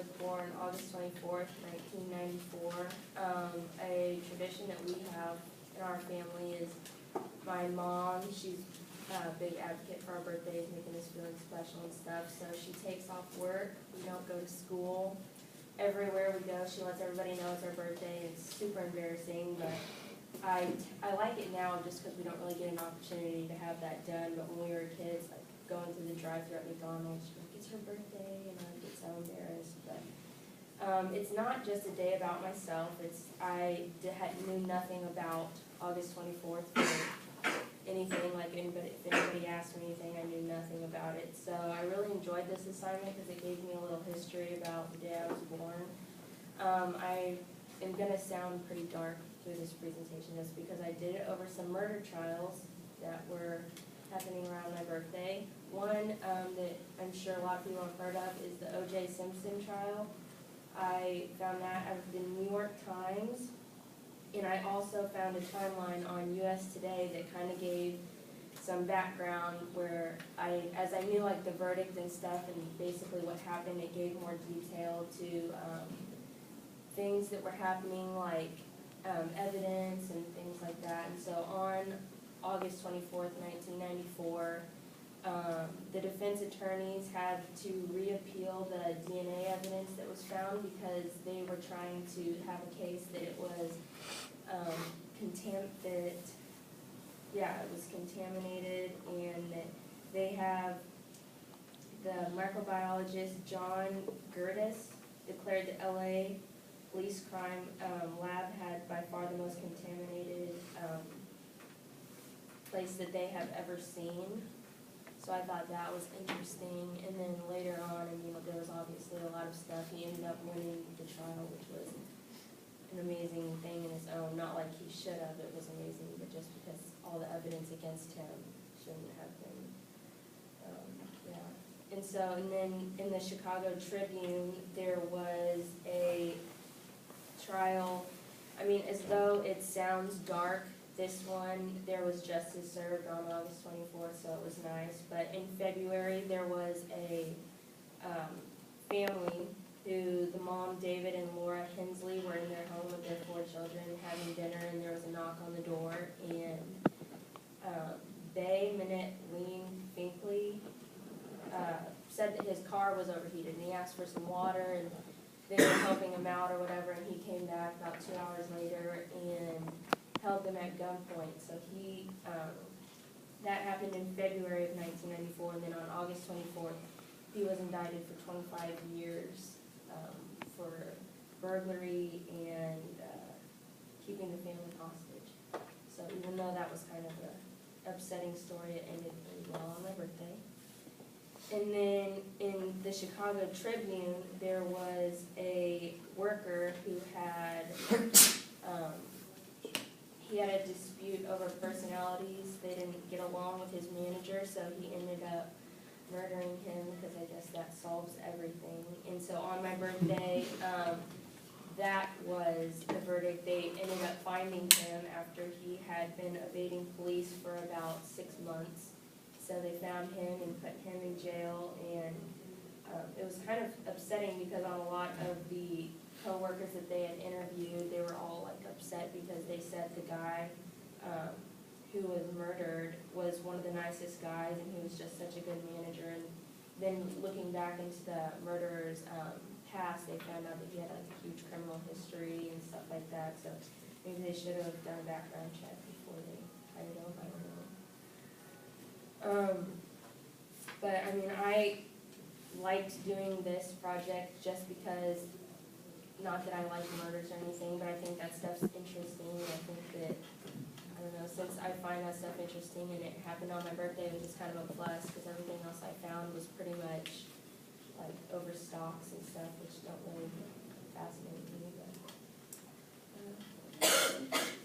was born August 24th, 1994. A tradition that we have in our family is my mom, she's a big advocate for our birthdays, making us feeling special and stuff, so she takes off work, we don't go to school. Everywhere we go, she lets everybody know it's our birthday. It's super embarrassing, but I like it now just because we don't really get an opportunity to have that done. But when we were kids, like going through the drive-thru at McDonald's, she'd be like, it's her birthday, and I'd get so embarrassed. But it's not just a day about myself. I knew nothing about August 24th or anything. Like anybody, if anybody asked me anything, I knew nothing about it. So I really enjoyed this assignment because it gave me a little history about the day I was born. I am going to sound pretty dark through this presentation just because I did it over some murder trials that were happening around my birthday. One that I'm sure a lot of people have heard of is the O.J. Simpson trial. I found that out of the New York Times, and I also found a timeline on U.S. Today that kind of gave some background where as I knew like the verdict and stuff and basically what happened, it gave more detail to things that were happening, like evidence and things like that. And so on August 24th, 1994, the defense attorneys had to reappeal the DNA evidence that was found because they were trying to have a case that it was contaminated, and that they have the microbiologist John Gertis declared the LA police crime lab had by far the most contaminated place that they have ever seen. So I thought that was interesting. And then later on, I mean, there was obviously a lot of stuff. He ended up winning the trial, which was an amazing thing in its own. Not like he should have, it was amazing, but just because all the evidence against him shouldn't have been. And so, and then in the Chicago Tribune, there was a trial. I mean, as though it sounds dark, this one, there was justice served on August 24th, so it was nice. But in February, there was a family who, the mom, David and Laura Hensley, were in their home with their 4 children having dinner, and there was a knock on the door, and Minette Ween Finkley said that his car was overheated, and he asked for some water, and they were helping him out or whatever, and he came back about 2 hours later and held them at gunpoint. So that happened in February of 1994, and then on August 24th, he was indicted for 25 years for burglary and keeping the family hostage. So even though that was kind of an upsetting story, it ended really well on my birthday. And then in the Chicago Tribune, there was a worker who had he had a dispute over personalities. They didn't get along with his manager, so he ended up murdering him because I guess that solves everything. And so on my birthday, that was the verdict. They ended up finding him after he had been evading police for about 6 months. So they found him and put him in jail, and it was kind of upsetting because on a lot of the co-workers that they had interviewed, they were all like upset because they said the guy who was murdered was one of the nicest guys, and he was just such a good manager. And then looking back into the murderer's past, they found out that he had like a huge criminal history and stuff like that. So maybe they should have done a background check before they hired him. I don't know. But I mean, I liked doing this project just because, not that I like murders or anything, but I think that stuff's interesting. I think that, I don't know, since I find that stuff interesting and it happened on my birthday, it was just kind of a plus because everything else I found was pretty much like overstocks and stuff, which don't really fascinate me. But,